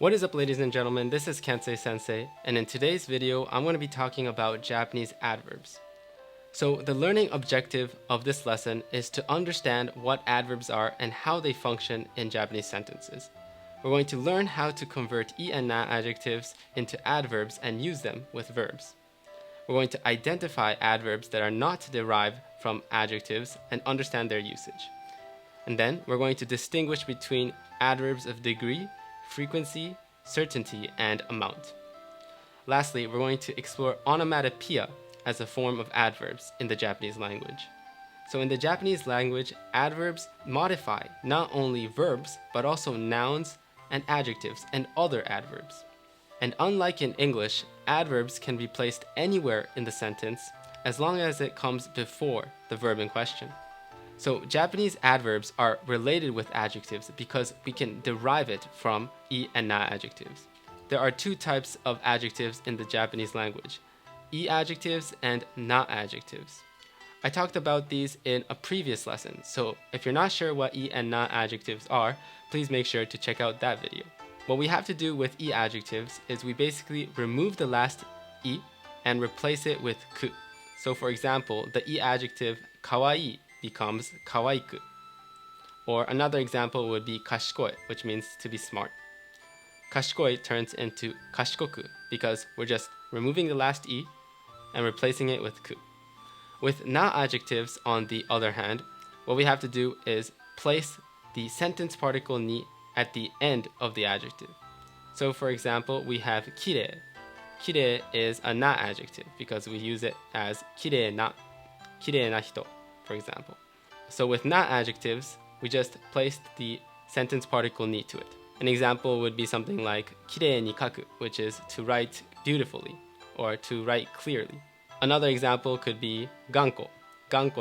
What is up, ladies and gentlemen? This is Kensei Sensei, and in today's video, I'm going to be talking about Japanese adverbs. So the learning objective of this lesson is to understand what adverbs are and how they function in Japanese sentences. We're going to learn how to convert I and na adjectives into adverbs and use them with verbs. We're going to identify adverbs that are not derived from adjectives and understand their usage. And then we're going to distinguish between adverbs of degree, frequency, certainty, and amount. Lastly, we're going to explore onomatopoeia as a form of adverbs in the Japanese language. So in the Japanese language, adverbs modify not only verbs, but also nouns and adjectives and other adverbs. And unlike in English, adverbs can be placed anywhere in the sentence as long as it comes before the verb in question. So Japanese adverbs are related with adjectives because we can derive it from I and na adjectives. There are two types of adjectives in the Japanese language, I-adjectives and na-adjectives. I talked about these in a previous lesson, so if you're not sure what I and na adjectives are, please make sure to check out that video. What we have to do with I-adjectives is we basically remove the last I and replace it with ku. So for example, the I-adjective kawaii becomes kawaiku. Or another example would be kashikoi, which means to be smart. Kashikoi turns into kashikoku because we're just removing the last I and replacing it with ku. With na adjectives, on the other hand, what we have to do is place the sentence particle ni at the end of the adjective. So for example, we have kirei. Kirei is a na adjective because we use it as kirei na hito, for example. So with na adjectives, we just placed the sentence particle ni to it. An example would be something like kirei ni kaku, which is to write beautifully or to write clearly. Another example could be ganko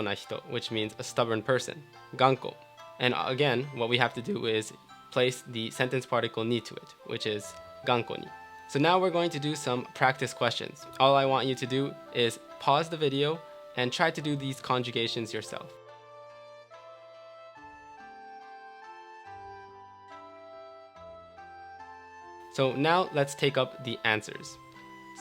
na hito, which means a stubborn person, ganko. And again, what we have to do is place the sentence particle ni to it, which is ganko ni. So now we're going to do some practice questions. All I want you to do is pause the video and try to do these conjugations yourself. So now let's take up the answers.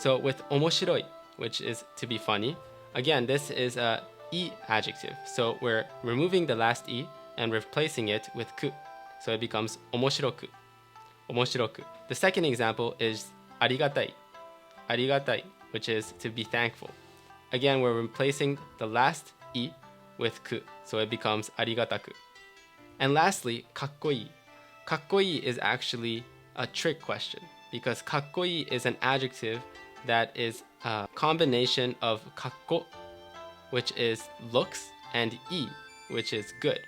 So with omoshiroi, which is to be funny, again, this is a I adjective. So we're removing the last I and replacing it with ku. So it becomes omoshiroku. Omoshiroku. The second example is arigatai. Arigatai, which is to be thankful. Again, we're replacing the last I with ku. So it becomes arigataku. And lastly, kakkoi. Kakkoi is actually a trick question because kakkoi is an adjective that is a combination of kakko, which is looks, and I, which is good.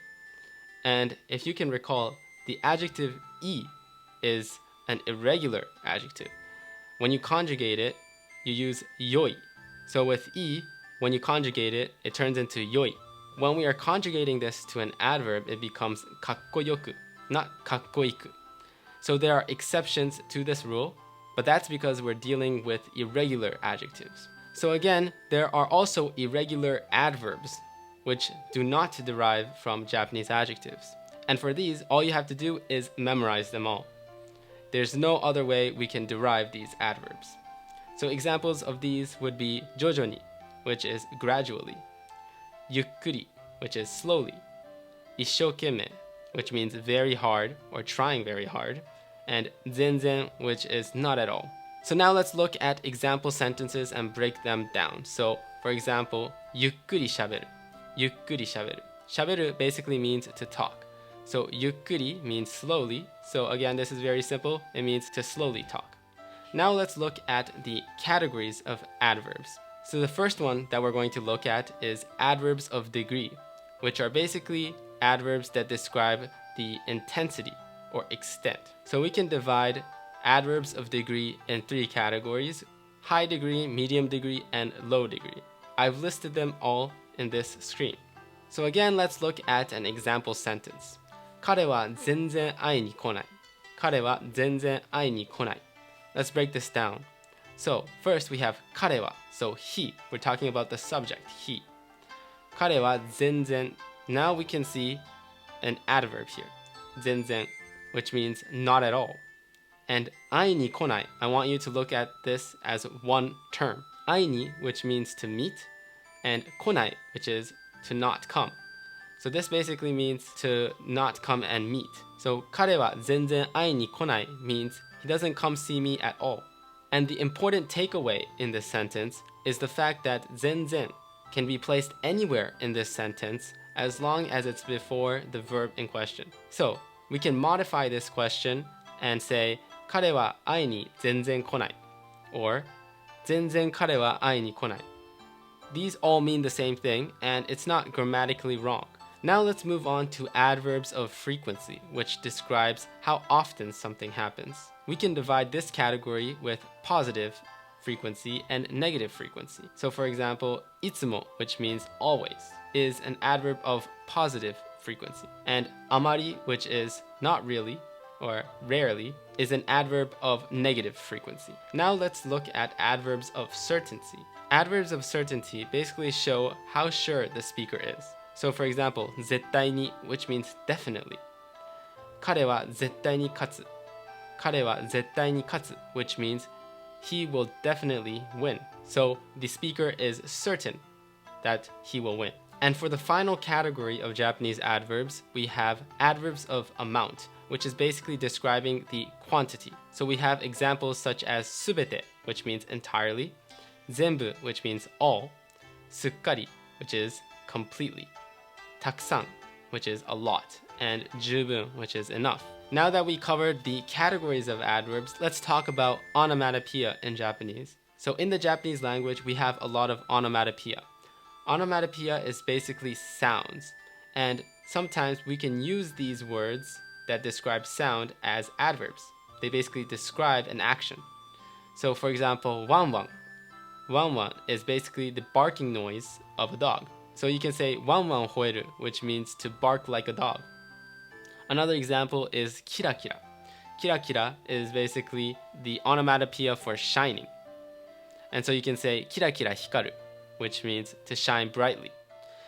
And if you can recall, the adjective I is an irregular adjective. When you conjugate it, you use yoi. So with I, when you conjugate it, it turns into yoi. When we are conjugating this to an adverb, it becomes kakkoyoku, not kakkoiku. So there are exceptions to this rule, but that's because we're dealing with irregular adjectives. So again, there are also irregular adverbs, which do not derive from Japanese adjectives. And for these, all you have to do is memorize them all. There's no other way we can derive these adverbs. So examples of these would be jojoni, which is gradually, yukkuri, which is slowly, isshoukeme, which means very hard or trying very hard, and zenzen, which is not at all. So now let's look at example sentences and break them down. So for example, yukkuri shaberu. Yukkuri shaberu. Shaberu basically means to talk. So yukkuri means slowly. So again, this is very simple. It means to slowly talk. Now let's look at the categories of adverbs. So the first one that we're going to look at is adverbs of degree, which are basically adverbs that describe the intensity or extent. So we can divide adverbs of degree in three categories: high degree, medium degree, and low degree. I've listed them all in this screen. So again, let's look at an example sentence. 彼は全然会いに来ない。彼は全然会いに来ない。Let's break this down. So first we have 彼は, so he. We're talking about the subject, he. 彼は全然. Now we can see an adverb here. 全然, which means not at all. And 会いに来ない, I want you to look at this as one term. 会いに, which means to meet, and 来ない, which is to not come. So this basically means to not come and meet. So 彼は全然会いに来ない means he doesn't come see me at all. And the important takeaway in this sentence is the fact that 全然 can be placed anywhere in this sentence as long as it's before the verb in question. So we can modify this question and say 彼は会いに全然来ない or 全然彼は会いに来ない. These all mean the same thing and it's not grammatically wrong. Now let's move on to adverbs of frequency, which describes how often something happens. We can divide this category with positive frequency and negative frequency. So for example, いつも, which means always, is an adverb of positive frequency. And あまり, which is not really or rarely, is an adverb of negative frequency. Now let's look at adverbs of certainty. Adverbs of certainty basically show how sure the speaker is. So for example, 絶対に, which means definitely. 彼は絶対に勝つ. 彼は絶対に勝つ, which means he will definitely win. So the speaker is certain that he will win. And for the final category of Japanese adverbs, we have adverbs of amount, which is basically describing the quantity. So we have examples such as すべて, which means entirely, 全部, which means all, すっかり, which is completely, たくさん, which is a lot, and 十分, which is enough. Now that we covered the categories of adverbs, let's talk about onomatopoeia in Japanese. So in the Japanese language, we have a lot of onomatopoeia. Onomatopoeia is basically sounds, and sometimes we can use these words that describe sound as adverbs. They basically describe an action. So for example, ワンワン. ワンワン is basically the barking noise of a dog. So you can say ワンワン吠える, which means to bark like a dog. Another example is キラキラ. キラキラ is basically the onomatopoeia for shining. And so you can say キラキラ光る, which means to shine brightly.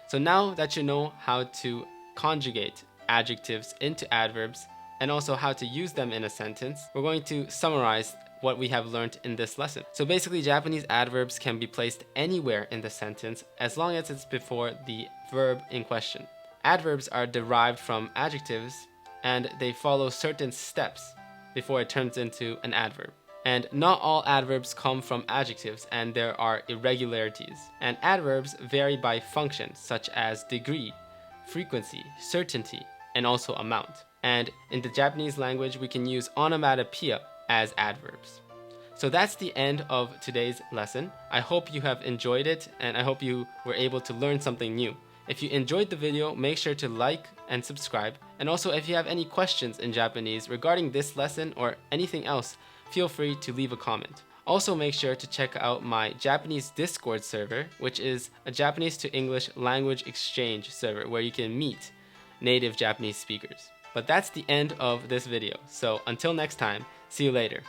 So now that you know how to conjugate adjectives into adverbs and also how to use them in a sentence, we're going to summarize what we have learned in this lesson. So basically, Japanese adverbs can be placed anywhere in the sentence as long as it's before the verb in question. Adverbs are derived from adjectives and they follow certain steps before it turns into an adverb. And not all adverbs come from adjectives and there are irregularities. And adverbs vary by function such as degree, frequency, certainty, and also amount. And in the Japanese language, we can use onomatopoeia as adverbs. So that's the end of today's lesson. I hope you have enjoyed it and I hope you were able to learn something new. If you enjoyed the video, make sure to like and subscribe. And also if you have any questions in Japanese regarding this lesson or anything else, feel free to leave a comment. Also make sure to check out my Japanese Discord server, which is a Japanese to English language exchange server where you can meet native Japanese speakers. But that's the end of this video. So until next time, see you later.